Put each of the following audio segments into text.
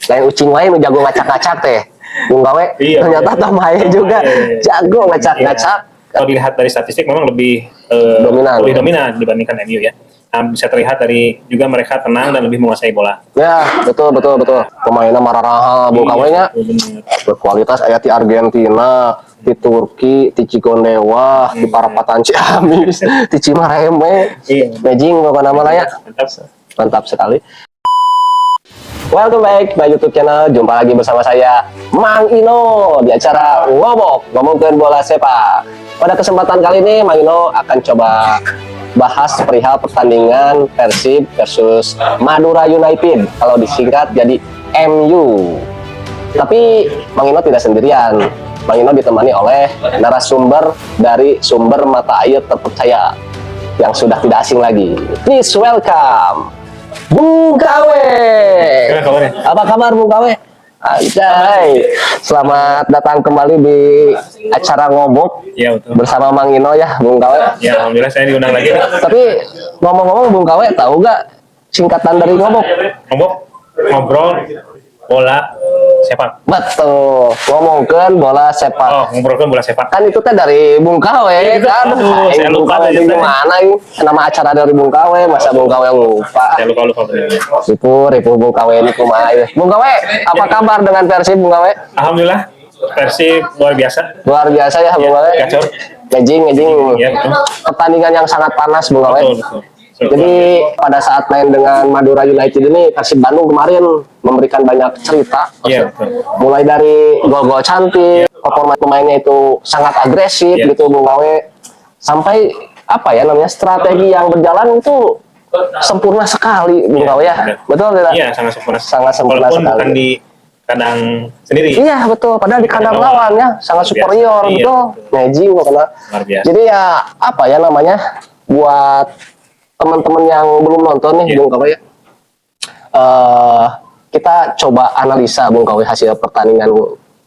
lain ucing wae nu jago ngacak-ngacak teh. Bung Gawe ternyata Tom Haye juga jago ngacak-ngacak. Kalau dilihat dari statistik memang lebih dominan dibandingkan MU ya. Bisa terlihat dari juga mereka tenang dan lebih menguasai bola. Ya, betul. Pemainnya marah-raha, Bung Gawe nya berkualitas aya di Argentina, di Turki, di Cigondewa, di Parapatan Ciamis, di Cimareme. Beijing pokoknya nama ya. Mantap sekali. Welcome back by YouTube channel. Jumpa lagi bersama saya Mang Ino di acara ngomongin bola sepak. Pada kesempatan kali ini Mang Ino akan coba bahas perihal pertandingan Persib versus Madura United, kalau disingkat jadi MU. Tapi Mang Ino tidak sendirian. Mang Ino ditemani oleh narasumber dari sumber mata air terpercaya yang sudah tidak asing lagi. Please welcome Bung Gawe. Apa kabar Bung Gawe? Anjay, selamat datang kembali di acara ngobok ya, betul. Bersama Mang Ino ya, Bung Gawe. Ya, alhamdulillah saya diundang lagi. Tapi ngomong-ngomong Bung Gawe, tahu gak singkatan dari ngobok? Ngobok, ngobrol bola sepak. Betul, ngomongkan bola sepak. Oh, ngobrolkan bola sepak. Kan itu teh dari Bung Gawe. Ya, Kan saya lupa itu gimana ini? Nama acara dari Bung Gawe, masa Bung Gawe lupa? Saya lupa benar. Ribu Bung Gawe ini kumaha ya. Bung Gawe, apa kabar dengan Persib Bung Gawe? Alhamdulillah, Persib luar biasa. Luar biasa ya Bung Gawe. Gacor. Ngejing. Ya, betul. Pertandingan yang sangat panas Bung Gawe. Betul. Jadi pada saat main dengan Madura United ini, Persib Bandung kemarin memberikan banyak cerita. Iya, Mulai dari gol-gol cantik, performa pemainnya itu sangat agresif gitu Bung Gawe. Sampai apa ya namanya, strategi yang berjalan itu sempurna sekali Bung Gawe ya. Betul tidak? Iya, sangat sempurna. Sangat sempurna walaupun sekali. bukan di kandang sendiri. Iya betul, padahal di kandang lawan ya sangat superior, betul. Magic pokoknya. Jadi ya apa ya namanya, buat teman-teman yang belum nonton nih Bung Gawe, kita coba analisa Bung Gawe hasil pertandingan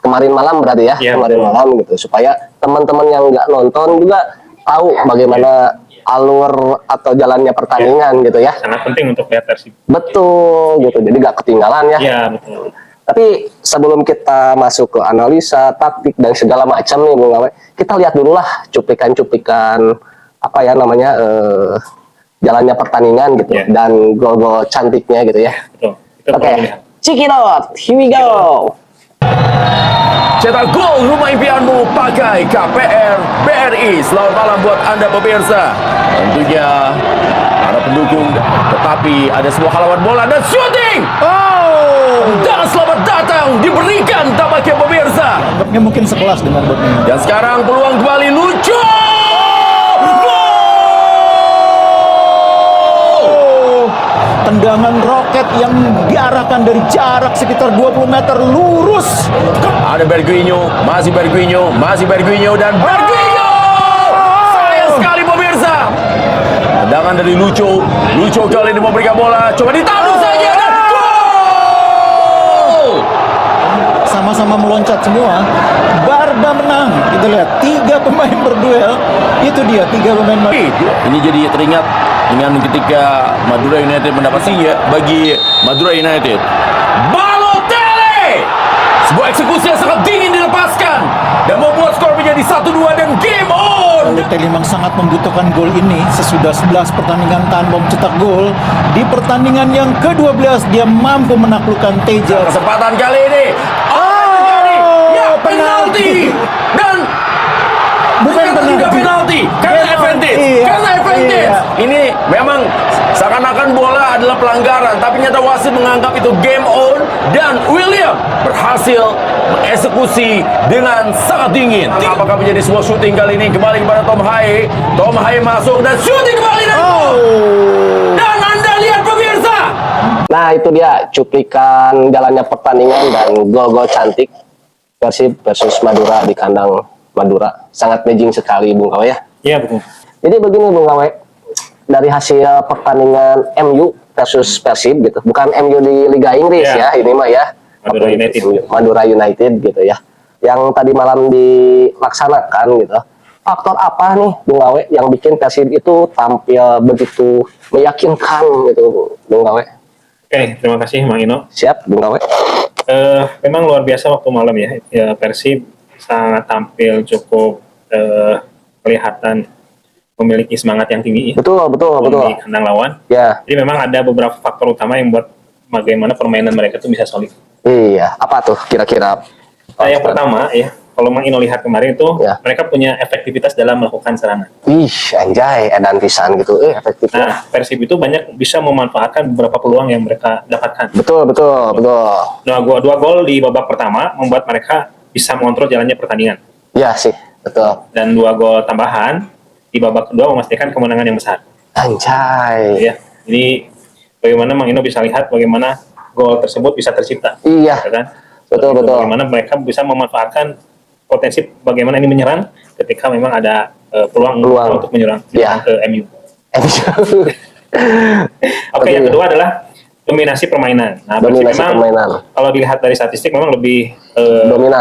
kemarin malam berarti ya, kemarin malam gitu, supaya teman-teman yang nggak nonton juga tahu bagaimana alur atau jalannya pertandingan gitu ya. Sangat penting untuk lihat Persib. Betul gitu, jadi nggak ketinggalan ya. Iya, betul. Tapi sebelum kita masuk ke analisa taktik dan segala macam nih Bung Gawe, kita lihat dulu lah cuplikan-cuplikan apa ya namanya, jalannya pertandingan gitu, dan gol-gol cantiknya gitu ya. Oke, check it out, here we go. Cetak gol rumah impianmu pakai KPR BRI. Selamat malam buat Anda pemirsa. Tentunya para pendukung, tetapi ada sebuah lawan bola dan shooting. Dan selamat datang diberikan tampaknya pemirsa. Mungkin sekelas dengan Botman. Dan sekarang peluang kembali lucu. Tendangan roket yang diarahkan dari jarak sekitar 20 meter lurus. Ada Berguinho, masih Berguinho dan Berguinho. Sayang sekali pemirsa. Tendangan dari Lucho kali ini memberikan bola, coba ditaruh saja dan gol. Sama-sama meloncat semua. Barba menang. Kita lihat 3 pemain berduel. Itu dia 3 pemain. Ini jadi teringat dengan ketika Madura United mendapat singa bagi Madura United. Balotelli, sebuah eksekusi yang sangat dingin dilepaskan dan membuat skor menjadi 1-2 dan game on. Balotelli memang sangat membutuhkan gol ini sesudah 11 pertandingan tanpa mencetak gol. Di pertandingan yang ke-12 dia mampu menaklukkan Teja. Kesempatan kali ini penalti dan bukan penalti karena advantage. Ini memang seakan-akan bola adalah pelanggaran, tapi nyata wasit menganggap itu game on dan William berhasil mengeksekusi dengan sangat dingin. Apakah menjadi sebuah shooting kali ini kembali kepada Tom Haye? Tom Haye masuk dan shooting kembali dan Anda lihat pemirsa. Nah itu dia cuplikan jalannya pertandingan dan gol-gol cantik Persib versus Madura di kandang Madura. Sangat amazing sekali Bung Gawe ya. Iya betul. Jadi begini Bung Gawe, dari hasil pertandingan MU versus Persib gitu, bukan MU di Liga Inggris ya, ini mah ya Madura United gitu ya, yang tadi malam dilaksanakan gitu. Faktor apa nih Bung Gawe yang bikin Persib itu tampil begitu meyakinkan gitu Bung Gawe? Oke, terima kasih Mang Ino. Siap Bung Gawe. Memang luar biasa waktu malam ya. Ya Persib sangat tampil cukup kelihatan memiliki semangat yang tinggi ya, Betul, betul, betul. di kandang lawan. Ya, Jadi memang ada beberapa faktor utama yang buat bagaimana permainan mereka tuh bisa solid. iya. Apa tuh kira-kira? Nah, yang pertama ya, kalau Mang Ino lihat kemarin itu Ya. mereka punya efektivitas dalam melakukan serangan. Ih, anjay, edan pisan gitu. Efektif. Nah, Persib itu banyak bisa memanfaatkan beberapa peluang yang mereka dapatkan. Betul, betul, betul. Nah, dua gol di babak pertama membuat mereka bisa mengontrol jalannya pertandingan. Ya sih, betul. Dan 2 gol tambahan di babak kedua memastikan kemenangan yang besar. Anjay. Ya, jadi bagaimana Mang Ino bisa lihat bagaimana gol tersebut bisa tercipta. Iya. Ya kan? Betul, Itu betul. Bagaimana mereka bisa memanfaatkan potensi bagaimana ini menyerang ketika memang ada peluang untuk menyerang Ya. ke MU. Oke, Oke. yang kedua adalah dominasi permainan. Nah, Persib Dominasi memang permainan. kalau dilihat dari statistik memang lebih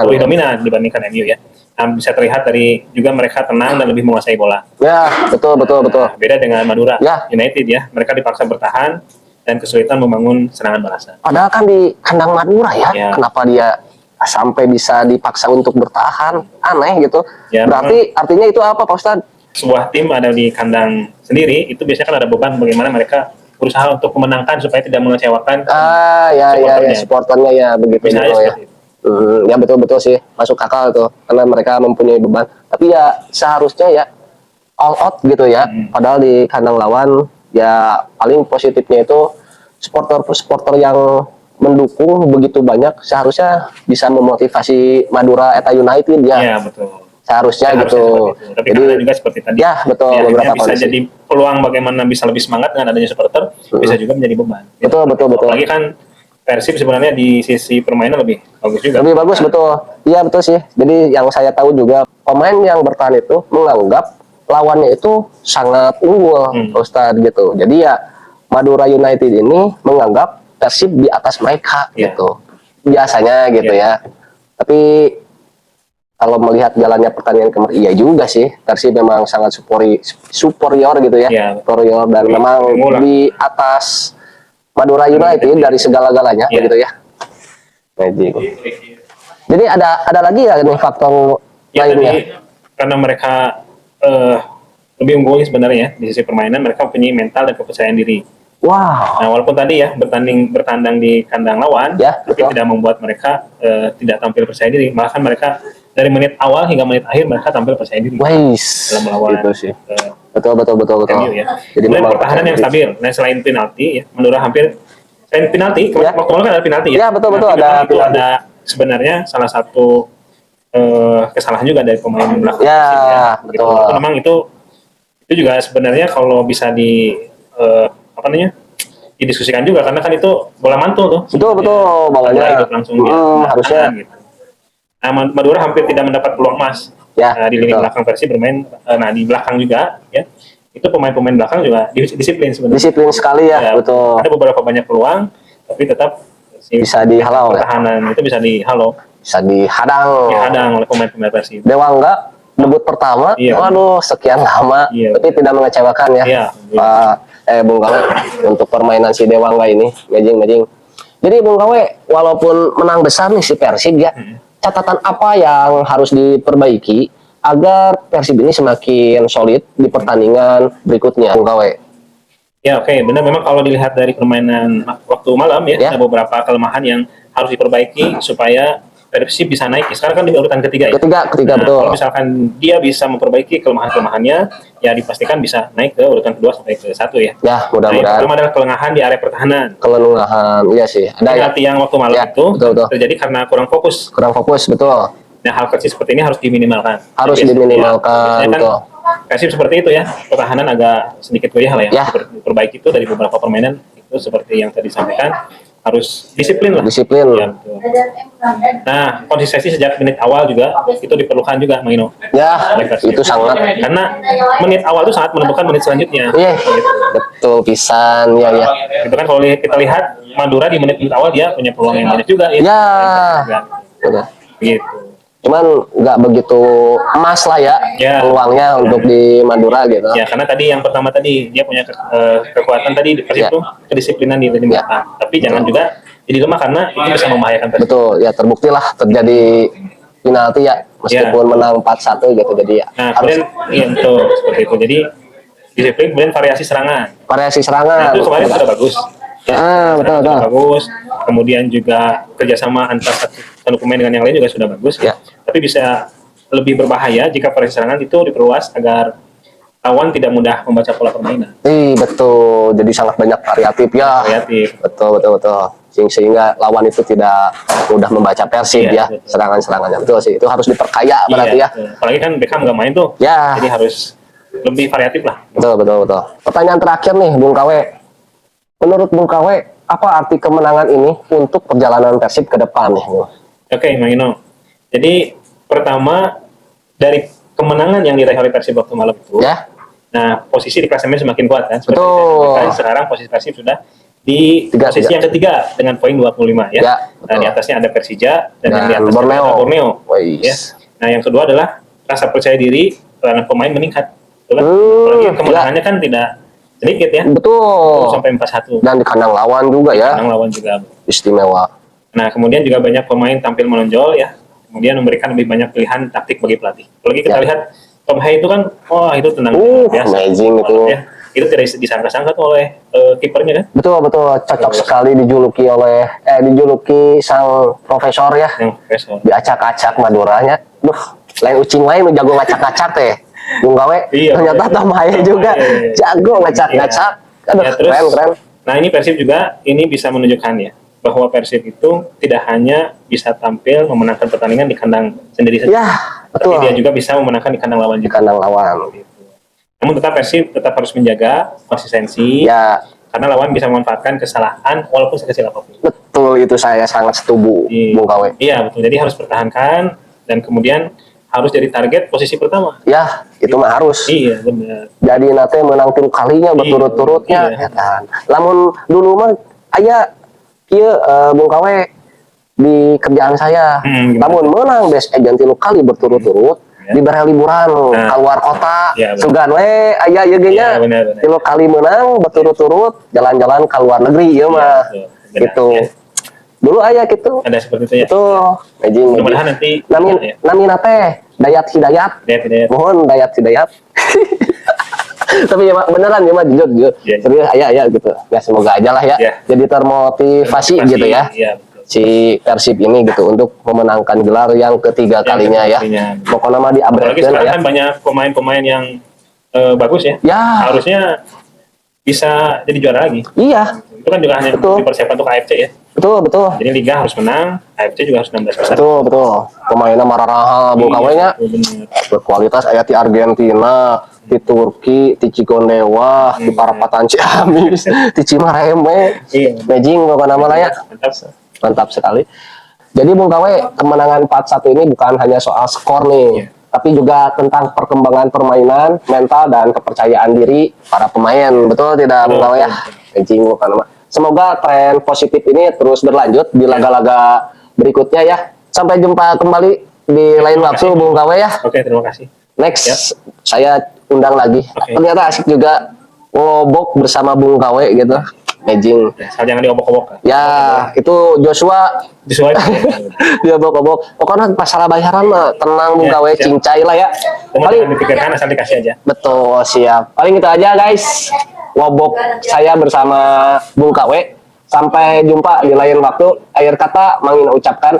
lebih dominan dibandingkan MU ya. Nah, bisa terlihat dari juga mereka tenang dan lebih menguasai bola. Ya, betul, betul, betul. Nah, beda dengan Madura Ya. United ya, mereka dipaksa bertahan dan kesulitan membangun serangan balasan. Padahal kan di kandang Madura ya, Ya. kenapa dia sampai bisa dipaksa untuk bertahan? Aneh gitu. Ya, Berarti artinya itu apa, Pak Ustadz? Sebuah tim ada di kandang sendiri itu biasanya kan ada beban bagaimana mereka berusaha untuk memenangkan supaya tidak mengecewakan. Ya, supporternya. supporternya ya begitu. Bisa aja gitu, ya. seperti itu. Ya betul-betul sih, masuk akal tuh, karena mereka mempunyai beban. Tapi ya seharusnya ya all out gitu ya. Padahal di kandang lawan ya paling positifnya itu supporter yang mendukung begitu banyak, seharusnya bisa memotivasi Madura Eta United ya. Ya betul. Seharusnya Harusnya gitu. seperti itu. Tapi Jadi kan juga seperti tadi. ya betul, Ya, beberapa bisa kondisi. jadi peluang bagaimana bisa lebih semangat dengan adanya supporter, bisa juga menjadi beban. Betul, betul, betul. Apalagi kan Persib sebenarnya di sisi permainan lebih bagus juga. Lebih bagus, betul. Iya betul sih. Jadi yang saya tahu juga pemain yang bertahan itu menganggap lawannya itu sangat unggul, Ustadz gitu. Jadi ya Madura United ini menganggap Persib di atas mereka Iya. gitu. Biasanya gitu ya. Tapi kalau melihat jalannya pertandingan kemarin, iya juga sih. Persib memang sangat superior gitu ya. Iya. Superior dan memang Mengulang. di atas Madura United dari segala-galanya Iya. begitu ya. Magic. Jadi ada lagi ya nih faktor Ya lainnya. tadi karena mereka lebih unggul sebenarnya di sisi permainan, mereka mempunyai mental dan kepercayaan diri. Wow. Nah, walaupun tadi ya bertandang di kandang lawan, Ya, tapi betul. tidak membuat mereka tidak tampil percaya diri. Bahkan mereka dari menit awal hingga menit akhir mereka tampil percaya diri Wais. dalam melawan Gitu sih. eh, Betul. MU ya. Jadi Kemudian memang pertahanan yang stabil. Nah, selain penalti ya, Madura hampir selain penalti, Ya. waktu malam kan ada penalti ya. Ya, betul, Nah, ada memang itu penalti. ada sebenarnya salah satu kesalahan juga dari pemain belakang. Ya, Persib betul. Gitu. Memang itu juga sebenarnya kalau bisa di apa namanya? Didiskusikan juga karena kan itu bola mantul tuh. Betul, Bola makanya. hidup langsung dia Harusnya. gitu. Nah, Madura hampir tidak mendapat peluang emas. Ya, Di lini betul. belakang Persib bermain, nah di belakang juga ya. Itu pemain-pemain belakang juga disiplin sebenarnya. Disiplin sekali ya, betul. Ada beberapa banyak peluang, tapi tetap Bisa dihalau ya. pertahanan itu bisa dihalau, Bisa dihadang. dihadang oleh pemain-pemain Persib. Dewa enggak debut pertama, Iya. waduh sekian lama, Iya. tapi tidak mengecewakan ya. Iya. Bung Kawe untuk permainan si Dewa enggak ini, majing. Jadi Bung Kawe, walaupun menang besar nih si Persib ya, catatan apa yang harus diperbaiki agar Persib ini semakin solid di pertandingan berikutnya, Bung Kawe? Ya oke, benar memang kalau dilihat dari permainan waktu malam ya, Ya. ada beberapa kelemahan yang harus diperbaiki supaya Persib bisa naik. Sekarang kan di urutan ketiga ya. Ketiga Nah, betul. kalau misalkan dia bisa memperbaiki kelemahan-kelemahannya, ya dipastikan bisa naik ke urutan kedua sampai ke 1 ya. Ya, Nah, yang mudah-mudahan. pertama adalah kelengahan di area pertahanan. Kelelahan, iya sih. Ada ya. Penalti yang waktu malam Ya, itu betul. terjadi karena kurang fokus. Kurang fokus, betul. Nah, hal kecil seperti ini harus diminimalkan. Harus diminimalkan, Biasanya kan betul. Persib seperti itu ya, pertahanan agak sedikit goyah lah ya. Ya. Perbaiki itu dari beberapa permainan itu seperti yang tadi disampaikan, harus disiplin lah. Disiplin. Ya, betul. Nah, konsistensi sejak menit awal juga itu diperlukan juga, Maino. Ya, itu sangat. Karena menit awal itu sangat menentukan menit selanjutnya. Iya, betul pisan ya ya. Itu kan kalau kita lihat Madura di menit-menit awal dia punya peluang yang banyak juga ya. Ya. Juga. Betul. Gitu. Cuman nggak begitu emas lah ya, Ya. peluangnya untuk di Madura gitu. Ya, karena tadi yang pertama tadi dia punya kekuatan tadi di Persib Ya. itu kedisiplinan di lini Ya. belakang. Tapi jangan juga jadi lemah karena itu bisa membahayakan Persib. Betul, ya terbukti lah terjadi penalti ya, meskipun menang 4-1 gitu. Jadi ya Nah, harus kemudian iya betul seperti itu. Jadi disiplin, kemudian variasi serangan. variasi Nah, serangan. itu kemarin sudah bagus. Betul betul. Sudah bagus. Kemudian juga kerjasama antar satu pemain dengan yang lain juga sudah bagus. Ya. Tapi bisa lebih berbahaya jika variasi serangan itu diperluas agar lawan tidak mudah membaca pola permainan. Betul. Jadi sangat banyak variatif ya. Kreatif. Betul betul betul. Sehingga lawan itu tidak mudah membaca Persib Iya, ya, betul. serangan-serangannya. Betul sih. Itu harus diperkaya berarti ya. Betul. Apalagi kan Beckham nggak main tuh. Ya. Jadi harus lebih variatif lah. Betul betul betul. Pertanyaan terakhir nih, Bung Kawe. Menurut Bung Kawe, apa arti kemenangan ini untuk perjalanan Persib ke depan nih? Oke, Mang Ino. Jadi pertama dari kemenangan yang diraih oleh Persib waktu malam itu, Ya. nah posisi di klasemen semakin kuat kan. Seperti Betul. saya sampaikan, sekarang posisi Persib sudah di posisi yang ketiga dengan poin 25 ya. Ya, Nah, di betul. atasnya ada Persija dan yang di Dan atasnya Borneo. ada Borneo. Wais. Ya. Nah, yang kedua adalah rasa percaya diri karena pemain meningkat. Betul kan? Hmm, Apalagi kemenangannya kan tidak sedikit ya. Betul. Sampai 4-1. Dan di kandang lawan juga ya, Menang lawan juga. istimewa. Nah, kemudian juga banyak pemain tampil menonjol ya. Kemudian memberikan lebih banyak pilihan taktik bagi pelatih. Apalagi kita Ya. lihat Tom Hai itu kan, wah itu tenang amazing itu. Ya. Itu tidak disangka-sangka tuh oleh kipernya kan, Betul betul, cocok sekali dijuluki sang profesor ya, yang profesor. diacak-acak Maduranya. Duh, lain ucing lain nu jago ngacak-ngacak teh. Bung Kawe, Iya, ternyata iya. Tamaya juga Iya. jago ngacak-ngacak. Aduh, Ya, terus, keren. nah ini Persib juga ini bisa menunjukkan ya bahwa Persib itu tidak hanya bisa tampil memenangkan pertandingan di kandang sendiri saja, Ya, tapi betul. dia juga bisa memenangkan di kandang lawan Di juga. kandang lawan. Namun tetap Persib tetap harus menjaga konsistensi Ya, karena lawan bisa memanfaatkan kesalahan walaupun sekecil apapun. betul itu saya sangat setuju, Bung Kawe. Iya betul. Jadi harus pertahankan dan kemudian harus jadi target posisi pertama. Ya, itu mah harus. Iya benar. Jadi nate menang 3 kalinya berturut-turutnya Iya. ya kan. Lamun dulu mah aya kieu Bung Kawe di kerjaan saya. Gimana? Lamun menang best agent 3 kali berturut-turut Ya. diberi liburan Nah. keluar kota. Ya, benar. Sugan we aya ieu ge nya. Ya, benar. 3 kali menang berturut-turut jalan-jalan ke luar negeri ieu mah. betul. Benar, Gitu. ya. Dulu aya gitu. Ada seperti itu ya. Itu magic. Mudah-mudahan nanti ya. Namina teh Dayat Hidayat. Tidak. Mohon Dayat Hidayat. Tapi ya Pak, beneran ya Pak, jujur. Iya. Serius ya gitu. Ya semoga aja lah ya. Iya. Jadi termotivasi gitu ya. Iya betul. Si Persib ini gitu untuk memenangkan gelar yang ketiga kalinya ya. ketiga. Pokoknya mah Apalagi diabrekkeun sekarang ya. kan banyak pemain-pemain yang bagus ya. Ya, Harusnya bisa jadi juara lagi. iya. Itu kan juga hanya Betul. dipersiapkan untuk AFC ya. Betul. Jadi Liga harus menang, AFC juga harus 16 besar. Betul. Pemainnya mararaha Bung Kawe nya. Benar. Berkualitas aya di Argentina, di Turki, di Cigondewa, di Parapatan Ciamis, di Cimareme. Iya. Magic pokoknya mah lah ya. Mantap. Mantap sekali. Jadi Bung Kawe, kemenangan 4-1 ini bukan hanya soal skor nih, Iya. tapi juga tentang perkembangan permainan, mental dan kepercayaan diri para pemain. Betul tidak Bung Kawe ya? Anjing bukan mah. Semoga tren positif ini terus berlanjut di laga-laga berikutnya ya. Sampai jumpa kembali di lain waktu Bung Kawe ya. Oke, terima kasih. Next, Yap. saya undang lagi. Oke. Ternyata asik juga ngobok bersama Bung Kawe gitu. Amazing. Asal jangan diobok-obok. Ya, itu Joshua Disesuaikan. dia bok-bok. Pokoknya masalah bayaran mah tenang Bung Ya, Kawe, siap. cincai lah ya. Teman Paling jangan dipikirkan asal dikasih aja. betul siap. Paling itu aja guys. Ngobok saya bersama Bung Kawe. Sampai jumpa di lain waktu. Akhir kata Mang Ina ucapkan